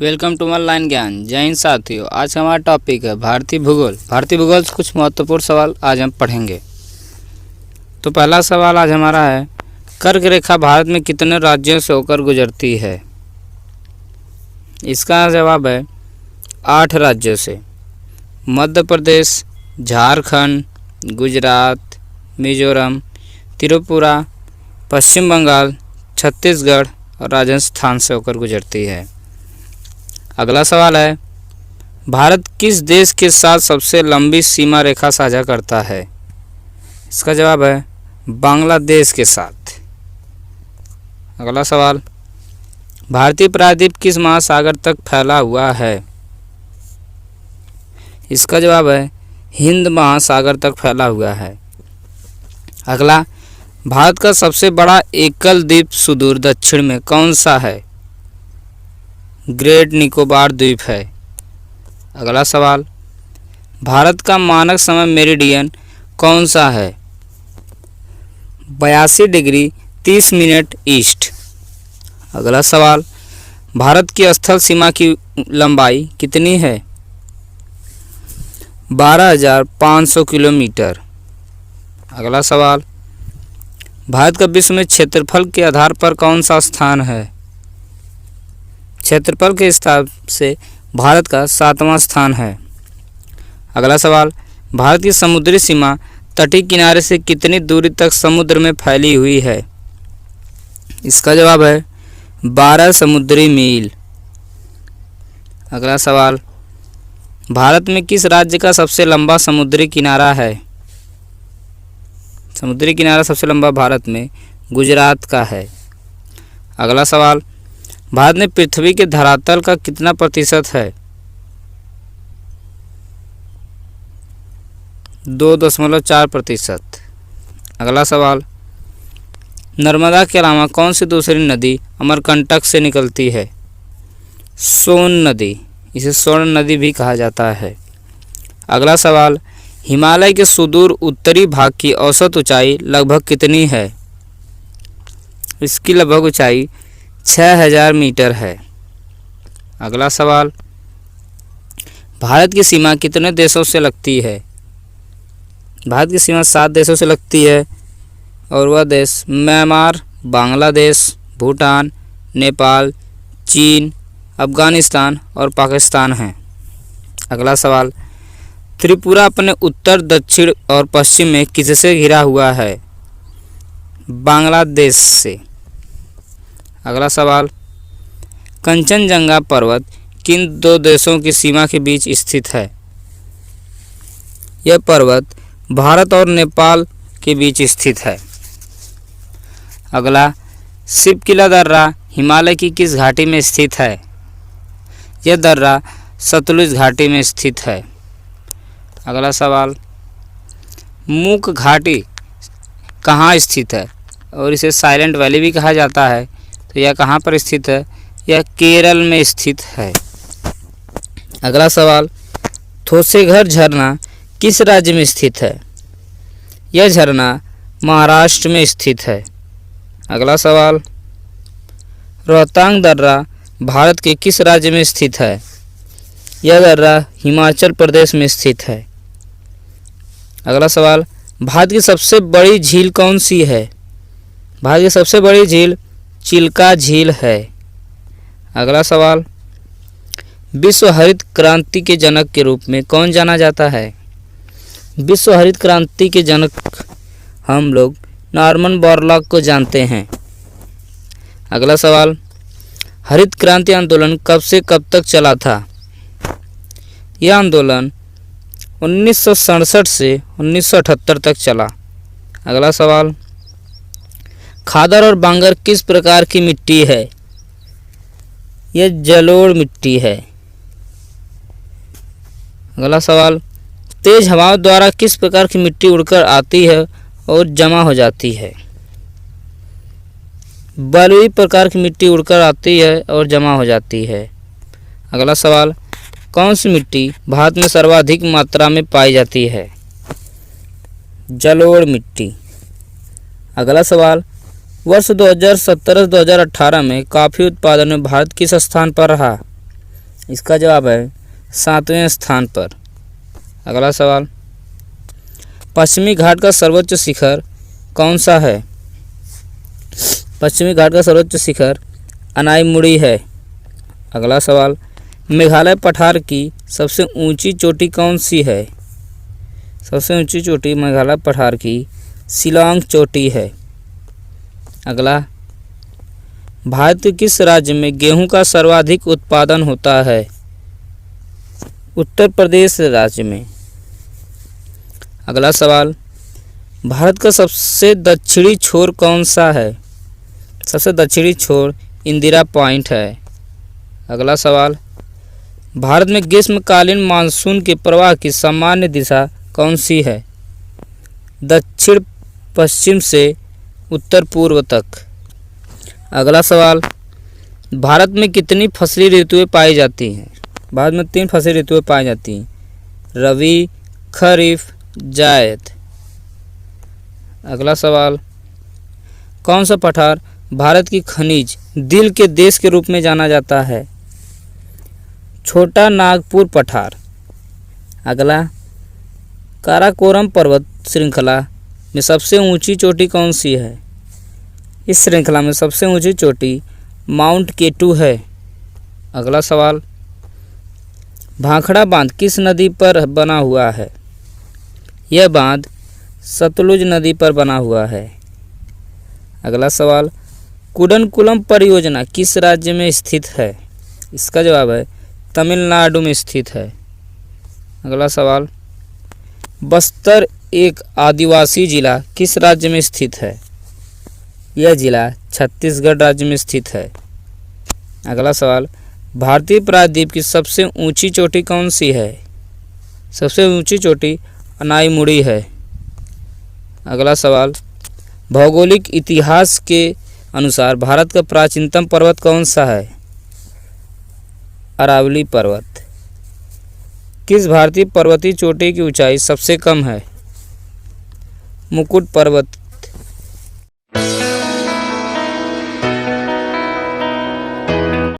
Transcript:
Welcome to online ज्ञान। जय हिंद साथियों, आज का हमारा टॉपिक है भारतीय भूगोल। भारतीय भूगोल से कुछ महत्वपूर्ण सवाल आज हम पढ़ेंगे। तो पहला सवाल आज हमारा है, कर्क रेखा भारत में कितने राज्यों से होकर गुजरती है? इसका जवाब है 8 राज्यों से। मध्य प्रदेश, झारखंड, गुजरात, मिजोरम, त्रिपुरा, पश्चिम बंगाल, छत्तीसगढ़ और राजस्थान से होकर गुजरती है। अगला सवाल है, भारत किस देश के साथ सबसे लंबी सीमा रेखा साझा करता है? इसका जवाब है बांग्लादेश के साथ। अगला सवाल, भारतीय प्रायद्वीप किस महासागर तक फैला हुआ है? इसका जवाब है हिंद महासागर तक फैला हुआ है। अगला, भारत का सबसे बड़ा एकल द्वीप सुदूर दक्षिण में कौन सा है? ग्रेट निकोबार द्वीप है। अगला सवाल, भारत का मानक समय मेरिडियन कौन सा है? 82 डिग्री 30 मिनट ईस्ट। अगला सवाल, भारत की स्थल सीमा की लंबाई कितनी है? 12,500 किलोमीटर। अगला सवाल, भारत का विश्व में क्षेत्रफल के आधार पर कौन सा स्थान है? क्षेत्रफल के हिसाब से भारत का 7वां स्थान है। अगला सवाल, भारत की समुद्री सीमा तटीय किनारे से कितनी दूरी तक समुद्र में फैली हुई है? इसका जवाब है 12 समुद्री मील। अगला सवाल, भारत में किस राज्य का सबसे लंबा समुद्री किनारा है? समुद्री किनारा सबसे लंबा भारत में गुजरात का है। अगला सवाल, भारत में पृथ्वी के धरातल का कितना प्रतिशत है? 2.4%। अगला सवाल, नर्मदा के अलावा कौन सी दूसरी नदी अमरकंटक से निकलती है? सोन नदी, इसे स्वर्ण नदी भी कहा जाता है। अगला सवाल, हिमालय के सुदूर उत्तरी भाग की औसत ऊंचाई लगभग कितनी है? इसकी लगभग ऊंचाई 6000 मीटर है। अगला सवाल, भारत की सीमा कितने देशों से लगती है? भारत की सीमा 7 देशों से लगती है और वह देश म्यांमार, बांग्लादेश, भूटान, नेपाल, चीन, अफगानिस्तान और पाकिस्तान हैं। अगला सवाल, त्रिपुरा अपने उत्तर, दक्षिण और पश्चिम में किससे घिरा हुआ है? बांग्लादेश से। अगला सवाल, कंचनजंगा पर्वत किन 2 देशों की सीमा के बीच स्थित है? यह पर्वत भारत और नेपाल के बीच स्थित है। अगला, शिवकिला दर्रा हिमालय की किस घाटी में स्थित है? यह दर्रा सतलुज घाटी में स्थित है। अगला सवाल, मूक घाटी कहाँ स्थित है और इसे साइलेंट वैली भी कहा जाता है? तो यह कहाँ पर स्थित है? यह केरल में स्थित है। अगला सवाल, थोसेघर झरना किस राज्य में स्थित है? यह झरना महाराष्ट्र में स्थित है। अगला सवाल, रोहतांग दर्रा भारत के किस राज्य में स्थित है? यह दर्रा हिमाचल प्रदेश में स्थित है। अगला सवाल, भारत की सबसे बड़ी झील कौन सी है? भारत की सबसे बड़ी झील चिल्का झील है। अगला सवाल, विश्व हरित क्रांति के जनक के रूप में कौन जाना जाता है? विश्व हरित क्रांति के जनक हम लोग नॉर्मन बोरलॉग को जानते हैं। अगला सवाल, हरित क्रांति आंदोलन कब से कब तक चला था? यह आंदोलन 1967 से 1978 तक चला। अगला सवाल, खादर और बांगर किस प्रकार की मिट्टी है? यह जलोढ़ मिट्टी है। अगला सवाल, तेज हवाओं द्वारा किस प्रकार की मिट्टी उड़कर आती है और जमा हो जाती है? बलुई प्रकार की मिट्टी उड़कर आती है और जमा हो जाती है। अगला सवाल, कौन सी मिट्टी भारत में सर्वाधिक मात्रा में पाई जाती है? जलोढ़ मिट्टी। अगला सवाल, वर्ष 2017-2018 में कॉफ़ी उत्पादन में भारत किस स्थान पर रहा? इसका जवाब है 7वें स्थान पर। अगला सवाल, पश्चिमी घाट का सर्वोच्च शिखर कौन सा है? पश्चिमी घाट का सर्वोच्च शिखर अनाईमुड़ी है। अगला सवाल, मेघालय पठार की सबसे ऊंची चोटी कौन सी है? सबसे ऊंची चोटी मेघालय पठार की शिलांग चोटी है। अगला, भारत के किस राज्य में गेहूं का सर्वाधिक उत्पादन होता है? उत्तर प्रदेश राज्य में। अगला सवाल, भारत का सबसे दक्षिणी छोर कौन सा है? सबसे दक्षिणी छोर इंदिरा पॉइंट है। अगला सवाल, भारत में ग्रीष्मकालीन मानसून के प्रवाह की सामान्य दिशा कौन सी है? दक्षिण पश्चिम से उत्तर पूर्व तक। अगला सवाल, भारत में कितनी फसली ऋतुएं पाई जाती हैं? भारत में 3 फसली ऋतुएं पाई जाती हैं, रबी, खरीफ, जायद। अगला सवाल, कौन सा पठार भारत की खनिज दिल के देश के रूप में जाना जाता है? छोटा नागपुर पठार। अगला, काराकोरम पर्वत श्रृंखला में सबसे ऊंची चोटी कौन सी है? इस श्रृंखला में सबसे ऊंची चोटी माउंट केटू है। अगला सवाल, भाखड़ा बांध किस नदी पर बना हुआ है? यह बांध सतलुज नदी पर बना हुआ है। अगला सवाल, कुडनकुलम परियोजना किस राज्य में स्थित है? इसका जवाब है तमिलनाडु में स्थित है। अगला सवाल, बस्तर एक आदिवासी जिला किस राज्य में स्थित है? यह जिला छत्तीसगढ़ राज्य में स्थित है। अगला सवाल, भारतीय प्रायद्वीप की सबसे ऊंची चोटी कौन सी है? सबसे ऊंची चोटी अनाईमुड़ी है। अगला सवाल, भौगोलिक इतिहास के अनुसार भारत का प्राचीनतम पर्वत कौन सा है? अरावली पर्वत। किस भारतीय पर्वतीय चोटी की ऊंचाई सबसे कम है? मुकुट पर्वत